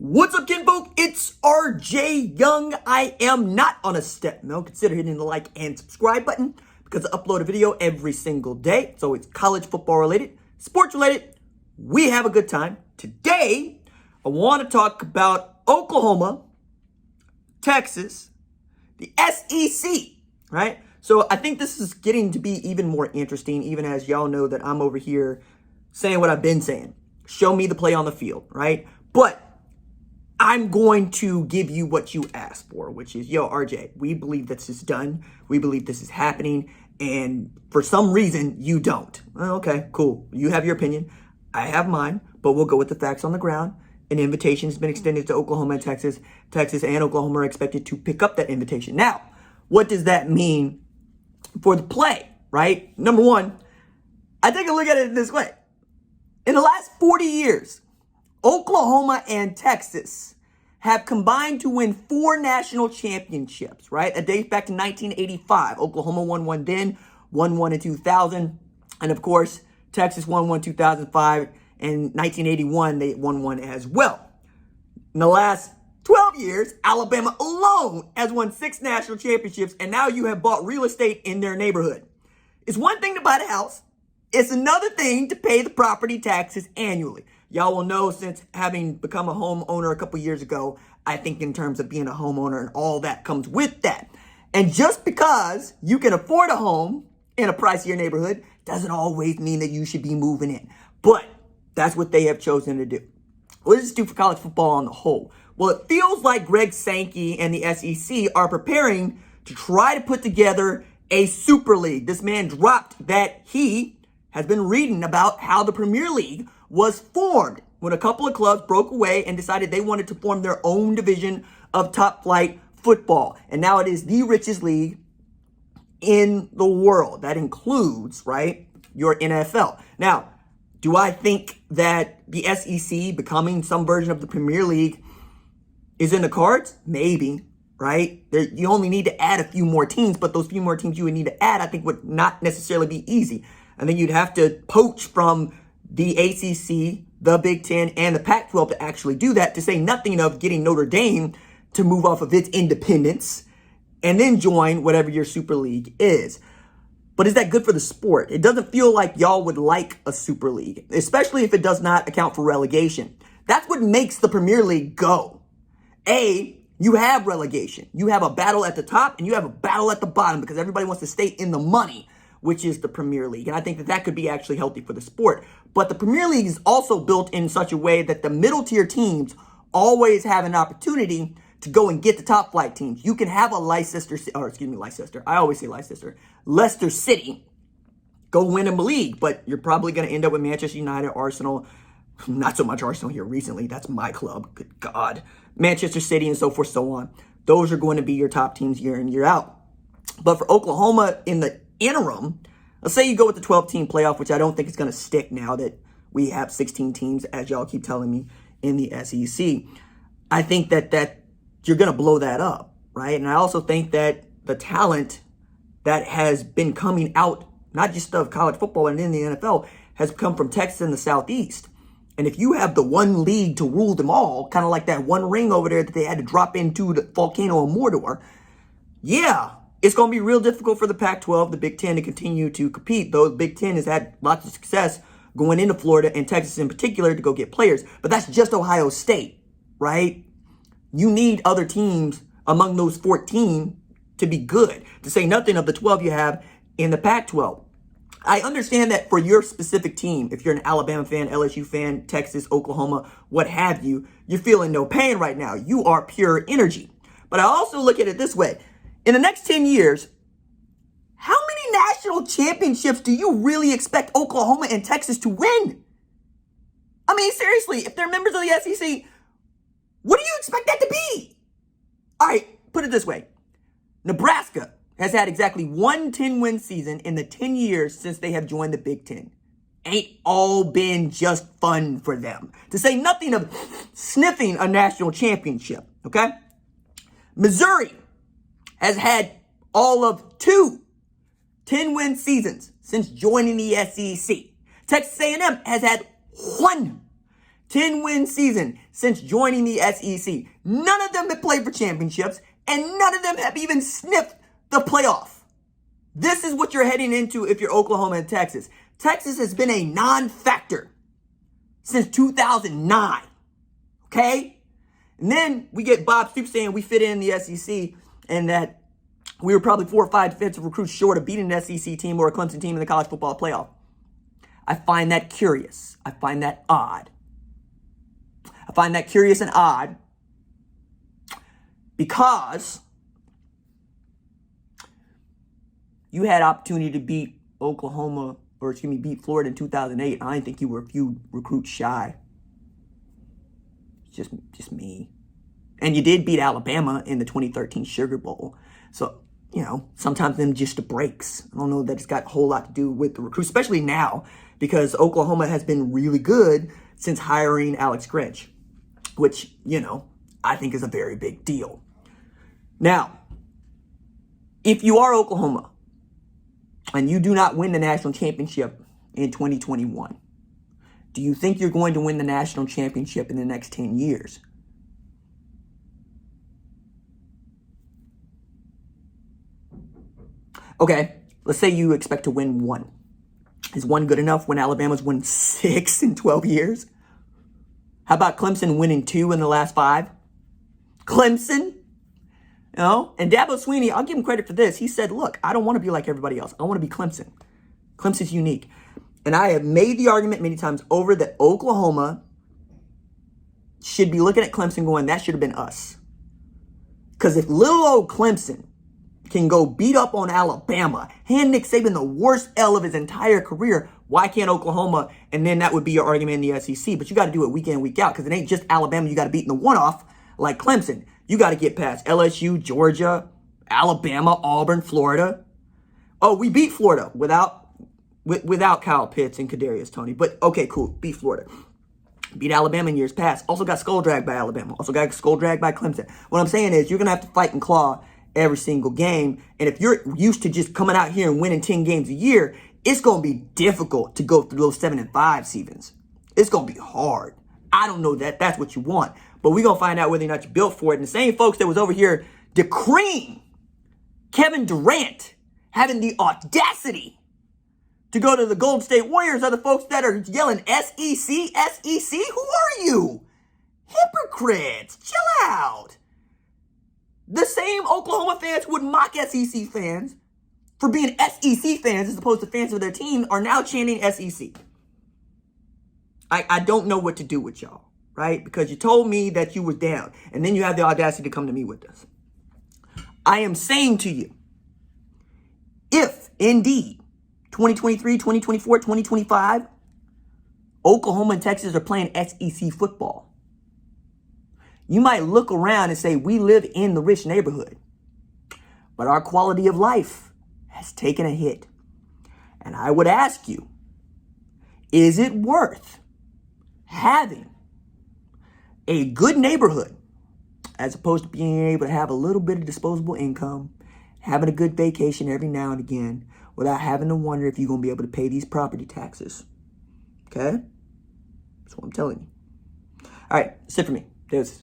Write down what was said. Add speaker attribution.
Speaker 1: What's up, kinfolk? It's RJ Young. I am not on a step mill. Consider hitting the like and subscribe button because I upload a video every single day. So it's college football related, sports related. We have a good time. Today, I want to talk about Oklahoma, Texas, the SEC, right? So I think this is getting to be even more interesting, even as y'all know that I'm over here saying what I've been saying. Show me the play on the field, right? But I'm going to give you what you asked for, which is, yo, RJ, we believe this is done. We believe this is happening. And for some reason, you don't. Well, okay, cool. You have your opinion. I have mine, but we'll go with the facts on the ground. An invitation has been extended to Oklahoma and Texas. Texas and Oklahoma are expected to pick up that invitation. Now, what does that mean for the play, right? Number one, I take a look at it this way. In the last 40 years, Oklahoma and Texas have combined to win 4 national championships, right? That dates back to 1985. Oklahoma won one then, won one in 2000. And of course, Texas won one 2005. And 1981, they won one as well. In the last 12 years, Alabama alone has won 6 national championships. And now you have bought real estate in their neighborhood. It's one thing to buy the house. It's another thing to pay the property taxes annually. Y'all will know, since having become a homeowner a couple years ago, I think in terms of being a homeowner and all that comes with that. And just because you can afford a home in a pricier neighborhood doesn't always mean that you should be moving in. But that's what they have chosen to do. What does this do for college football on the whole? Well, it feels like Greg Sankey and the SEC are preparing to try to put together a super league. This man dropped that he has been reading about how the Premier League was formed when a couple of clubs broke away and decided they wanted to form their own division of top flight football. And now it is the richest league in the world. That includes, right, your NFL. Now, do I think that the SEC becoming some version of the Premier League is in the cards? Maybe, right? You only need to add a few more teams, but those few more teams you would need to add, I think, would not necessarily be easy. And then you'd have to poach from the ACC, the Big Ten, and the Pac-12 to actually do that, to say nothing of getting Notre Dame to move off of its independence and then join whatever your super league is. But is that good for the sport? It doesn't feel like y'all would like a super league, especially if it does not account for relegation. That's what makes the Premier League go. You have relegation. You have a battle at the top and you have a battle at the bottom because everybody wants to stay in the money, which is the Premier League. And I think that that could be actually healthy for the sport. But the Premier League is also built in such a way that the middle tier teams always have an opportunity to go and get the top flight teams. You can have a Leicester City go win in the league, but you're probably going to end up with Manchester United, Arsenal, not so much Arsenal here recently. That's my club. Good God. Manchester City and so forth, so on. Those are going to be your top teams year in, year out. But for Oklahoma in the interim, let's say you go with the 12-team playoff, which I don't think is going to stick now that we have 16 teams, as y'all keep telling me, in the SEC. I think that you're going to blow that up, right? And I also think that the talent that has been coming out, not just of college football and in the NFL, has come from Texas and the Southeast. And if you have the one league to rule them all, kind of like that one ring over there that they had to drop into the volcano of Mordor, yeah, it's going to be real difficult for the Pac-12, the Big Ten, to continue to compete. Though the Big Ten has had lots of success going into Florida and Texas in particular to go get players. But that's just Ohio State, right? You need other teams among those 14 to be good, to say nothing of the 12 you have in the Pac-12. I understand that for your specific team, if you're an Alabama fan, LSU fan, Texas, Oklahoma, what have you, you're feeling no pain right now. You are pure energy. But I also look at it this way. In the next 10 years, how many national championships do you really expect Oklahoma and Texas to win? I mean, seriously, if they're members of the SEC, what do you expect that to be? All right, put it this way. Nebraska has had exactly one 10-win season in the 10 years since they have joined the Big Ten. Ain't all been just fun for them, to say nothing of sniffing a national championship, okay? Missouri has had all of 2 10-win seasons since joining the SEC. Texas A&M has had 1 10-win season since joining the SEC. None of them have played for championships, and none of them have even sniffed the playoff. This is what you're heading into if you're Oklahoma and Texas. Texas has been a non-factor since 2009. Okay? And then we get Bob Stoops saying we fit in the SEC and that we were probably 4 or 5 defensive recruits short of beating an SEC team or a Clemson team in the college football playoff. I find that curious. I find that odd. I find that curious and odd because you had opportunity to beat Oklahoma, or beat Florida in 2008. I didn't think you were a few recruits shy. Just me. And you did beat Alabama in the 2013 Sugar Bowl. So, sometimes them just the breaks. I don't know that it's got a whole lot to do with the recruits, especially now, because Oklahoma has been really good since hiring Alex Grinch, which, I think is a very big deal. Now, if you are Oklahoma and you do not win the national championship in 2021, do you think you're going to win the national championship in the next 10 years? Okay, let's say you expect to win 1. Is 1 good enough when Alabama's won 6 in 12 years? How about Clemson winning 2 in the last 5? Clemson? And Dabo Swinney, I'll give him credit for this. He said, look, I don't want to be like everybody else. I want to be Clemson. Clemson's unique. And I have made the argument many times over that Oklahoma should be looking at Clemson going, that should have been us. Because if little old Clemson can go beat up on Alabama, hand Nick Saban the worst L of his entire career, why can't Oklahoma? And then that would be your argument in the SEC. But you got to do it week in, week out, because it ain't just Alabama you got to beat in the one-off like Clemson. You got to get past LSU, Georgia, Alabama, Auburn, Florida. Oh, we beat Florida without Kyle Pitts and Kadarius Toney. But okay, cool, beat Florida. Beat Alabama in years past. Also got skull dragged by Alabama. Also got skull dragged by Clemson. What I'm saying is you're going to have to fight and claw every single game. And if you're used to just coming out here and winning 10 games a year, it's going to be difficult to go through those 7-5 seasons. It's going to be hard. I don't know that that's what you want. But we're going to find out whether or not you're built for it. And the same folks that was over here decreeing Kevin Durant having the audacity to go to the Golden State Warriors are the folks that are yelling SEC, SEC. Who are you? Hypocrites. Chill out. The same Oklahoma fans would mock SEC fans for being SEC fans as opposed to fans of their team are now chanting SEC. I don't know what to do with y'all, right? Because you told me that you were down, and then you have the audacity to come to me with this. I am saying to you, if indeed 2023, 2024, 2025, Oklahoma and Texas are playing SEC football, you might look around and say, we live in the rich neighborhood, but our quality of life has taken a hit. And I would ask you, is it worth having a good neighborhood as opposed to being able to have a little bit of disposable income, having a good vacation every now and again without having to wonder if you're going to be able to pay these property taxes? Okay? That's what I'm telling you. All right, that's it for me. There's